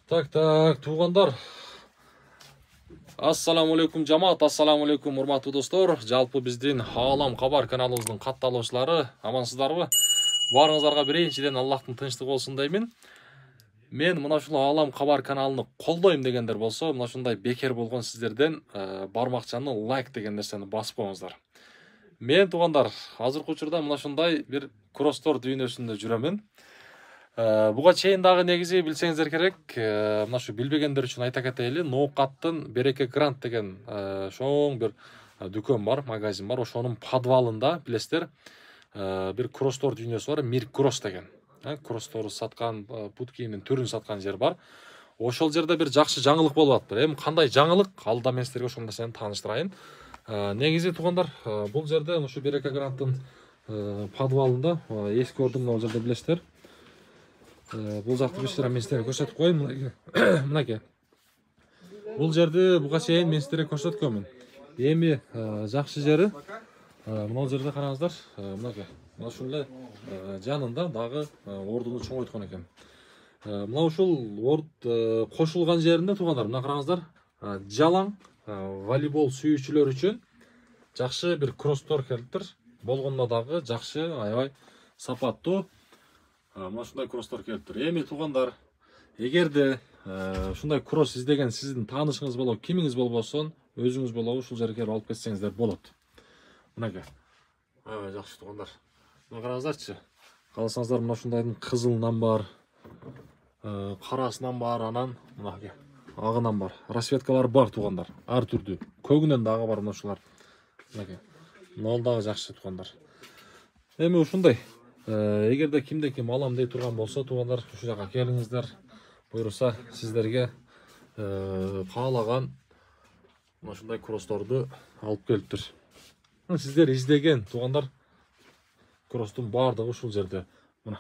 Так, туғандар. Ассаламу алейкум жамаат, ассаламу алейкум урматтуу достор. Жалпы биздин Алам Кабар каналыбыздын катталуучулары, амансыздарбы? Барыңыздарга биринчиден Аллахтын тынчтыгы болсун деймин. Мен мына ушул Алам Кабар каналын колдойм дегендер болсо, мына ушундай бекер болгон сиздерден бармакчаны лайк деген нерсени басып коюңуздар. Мен туғандар, азыркы учурда мына ушундай бир кроссторд дүйнөсүндө жүрөмүн. Буга чейин дагы негизи билсеңиздер керек, мына ушу билбегендер үчүн айта кетели, Ноокаттын Береке Грант деген чоң бир дүкөн бар, магазин бар. Ошонун подвалында билесиздер, бир кросстор дүйнөсү бар, Мир Кросс деген. Кросстор саткан, бут кийимдин түрүн саткан жер бар. Ошол жерде бир жакшы жаңылык болуп атты. Эми кандай жаңылык? Алда мен сиздерге ошол нерсени тааныштырайын. Негизи тугандар, бул жерде ушу Береке Гранттын подвалында эски ордун ал жерде билесиздер. Бул жакты биштере мен сиздерге көрсөтүп коеюн. Мынакей. Бул жерди буга чейин мен сиздерге көрсөткөнмүн. Эми жакшы жери мына жерде караңыздар. Мынакей. Мына ушул эле жанында дагы ордуну чоңойткон экен. Мына ушул орд кошулган жеринде тугандар, мына караңыздар. Жалаң волейбол сүйүүчүлөр үчүн жакшы бир кросстор келиптир. Болгондо дагы жакшы, аябай сапаттуу мына ушундай кросстор келиптир. Эми тугандар, эгерде ушундай кросс издеген сиздин таанышыңыз болобу, кимиңиз болбосун, өзүңүз болобу ушул жерге келип алып кетсеңиздер болот. Мынакей. Жакшы тугандар. Мына караңыздарчы. Каласаңыздар мына ушундайдын кызылынан бар, карасынан бар, анан мынакей. Агынан бар. Расветкалар бар тугандар. Ар түрдүү. Көгүнөн дагы бар мына ушулар. Мынакей. Мына дагы жакшы тугандар. Эми ушундай. Эгерде кимде ким алам дей турган болсо, тугандар, ушу жака келиңиздер. Буйруса сиздерге каалаган мына ушундай кроссторду алып келиптир. Сиздер издеген тугандар кросстун баардыгы ушул жерде. Мына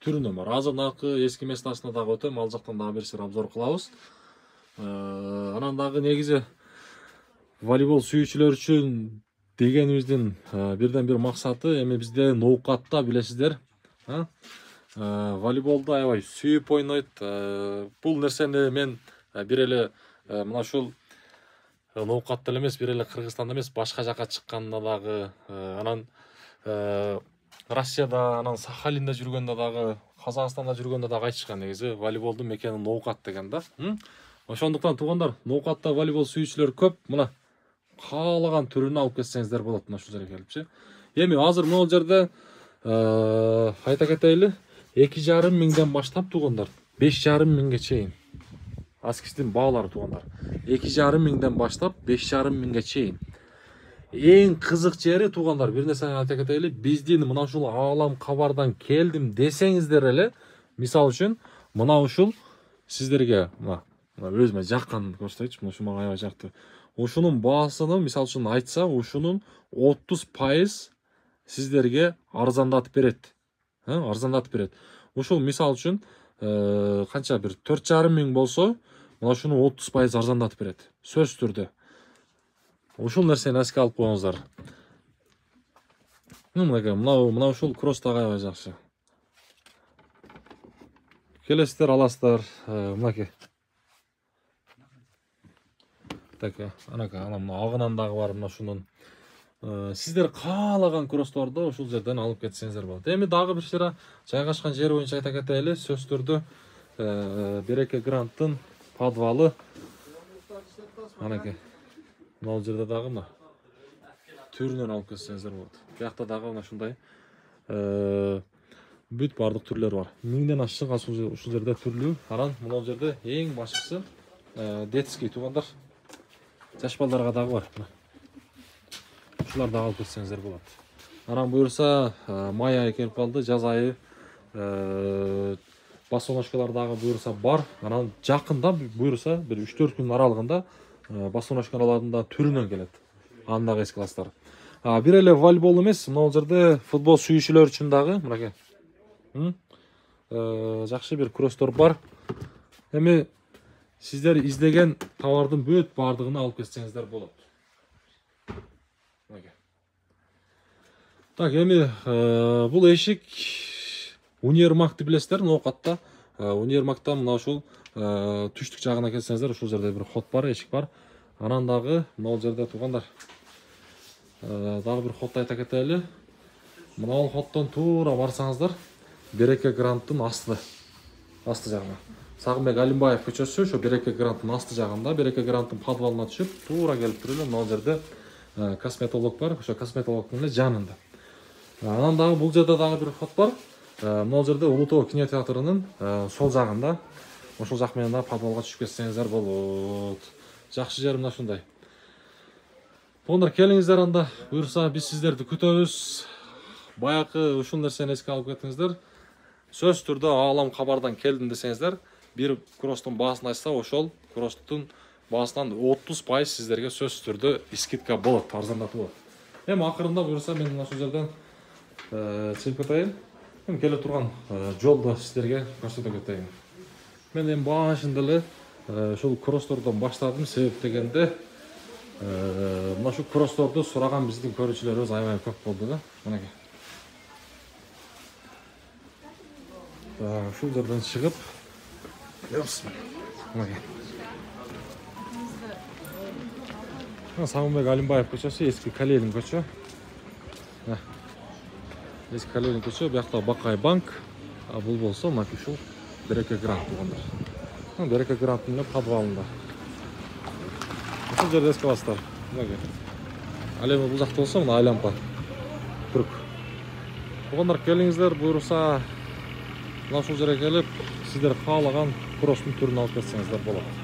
түрүнөн бар. Азыркы эски местасына дагы өтөм, ал жактан дагы бир сыр обзор кылабыз. Анан дагы негизи волейбол сүйүүчүлөр үчүн дегенибиздин бирден бир максаты, эми бизде Ноокатта билесиздер, волейболду аябай сүйүп ойнойт. Бул нерсени мен бир эле мына ушул Ноокатта эмес, бир эле Кыргызстанда эмес, башка жака чыкканда дагы, анан Россияда, анан Сахалинде жүргөндө дагы, Казакстанда жүргөндө дагы айтышкан негизи волейболдун мекени Ноокат деген да. Ошондуктан тугандар, Ноокатта волейбол сүйүүчүлөр көп. Мына каалаган түрүнү алып кетсеңиздер болот мына ушул жерге келипчи. Эми азыр могул жерде айта кетели, 2,5 миңден баштап тугандар, 5,5 миңге чейин. Аскистин баалары тугандар. 2,5 миңден баштап 5,5 миңге чейин. Эң кызык жери тугандар, бир нерсени айта кетели, биздин мына ушул Алам Кабардан келдим десеңиздер эле, мисал үчүн, мына ушул сиздерге мына өзүмө жаккан көрсөтөйчү, мына ушу мага аябай жакты. Ушунун баасыны мисал үчүн айтса, ушунун 30% сиздерге арзандатып берет. Арзандатып берет. Ушул мисал үчүн канча бир 4,5 миң болсо, мына ушуну 30% арзандатып берет. Сөз түрдө. Ушул нерсени эске алып коюңуздар. Мына ушул кросс дагы аябай жакшы. Келесиздер, аласыздар, мынакей. Так, анан агынан дагы бар мына ушунун. Сиздер каалаган кроссторду ушул жерден алып кетсеңиздер болот. Эми дагы бир шера жайгашкан жер боюнча айта кетели, сөз түрдө Береке Гранттын подвалы. Анакей. Мына жерде дагы мына түрүнөн алып кетсеңиздер болот. Биякта дагы мына ушундай бүт бардык түрлөр бар. 1000ден ашык ушул жерде түрлүү. Анан мына жерде эң башкысы детский тугандар. Жаш балдарга дагы бар. Ушулар дагы алып кетсеңиздер болот. Анан буйруса май айы келип калды, жаз айы басоночкалар дагы буйруса бар. Анан жакында буйруса бир 3-4 күн аралыгында басоночкалардын да түрүнөн келет. Аны дагы эске аласыздар. Бир эле волейбол эмес, мына жерде футбол сүйүүчүлөр үчүн дагы мынакей. Жакшы бир кросстор бар. Эми сиздер издеген товардын бүт бардыгын алып кетсеңиздер болот. Так, эми бул эшик универмагты билесиздер, ноокатта. Универмагта мына ушул түштүк жагына келсеңиздер, ушул жерде бир ход бар, эшик бар. Анан дагы мына жерде туугандар дагы бир ходду айта кетели. Мына ходдон туура барсаңыздар, Береке Гранттын асты жагына. Сагынбек Алимбаев көчөсү, ошо Береке Гранттын асты жагында, Береке Гранттын подвалына түшүп, туура келип туруп эле мына жерде косметолог бар, ошо косметологдун эле жанында. Анан дагы бул жерде дагы бир ход бар. Мына жерде Улуу Тоо кинотеатрынын сол жагында, ошол жак менен да подвалга түшүп кетсеңиздер болот. Жакшы жер мына ушундай. Туугандар, келиңиздер, анда буюрса биз сиздерди күтөбүз. Баягы ушул нерсени эске алып кетиңиздер. Сөз түрдө Аалам кабардан келдим десеңиздер, бир кросстун баасын айтса, ошол кросстун баасынан 30% сиздерге сөз түрдө скидка болот, арзандатуу болот. Эми акырында буюрса мен мына ушул жерден чыгып кетейин. Эми келе турган жолду сиздерге көрсөтө кетейин. Мен эми башында эле ушул кросстордон баштадым, себеп дегенде мына ушул кроссторду сураган биздин көрүүчүлөрүбүз аябай көп болду да. Мынакей. Ушул жерден чыгып, мынакей. Сагынбек Алимбаев көчөсү, эски Калелин көчө. Эски Калелин көчө, биякта Бакай банк, а бул болсо мынакей ушул Береке Грант туугандар. Береке Гранттын эле подвалында. Ушул жерде эске аласыздар. Мынакей. Ал эми бул жакта болсо мына айланпа. Түрк. Туугандар, келиңиздер, буюрса мына ушул жерге келип, сиздер каалаган кросстун түрүн алып кетсеңиздер болот.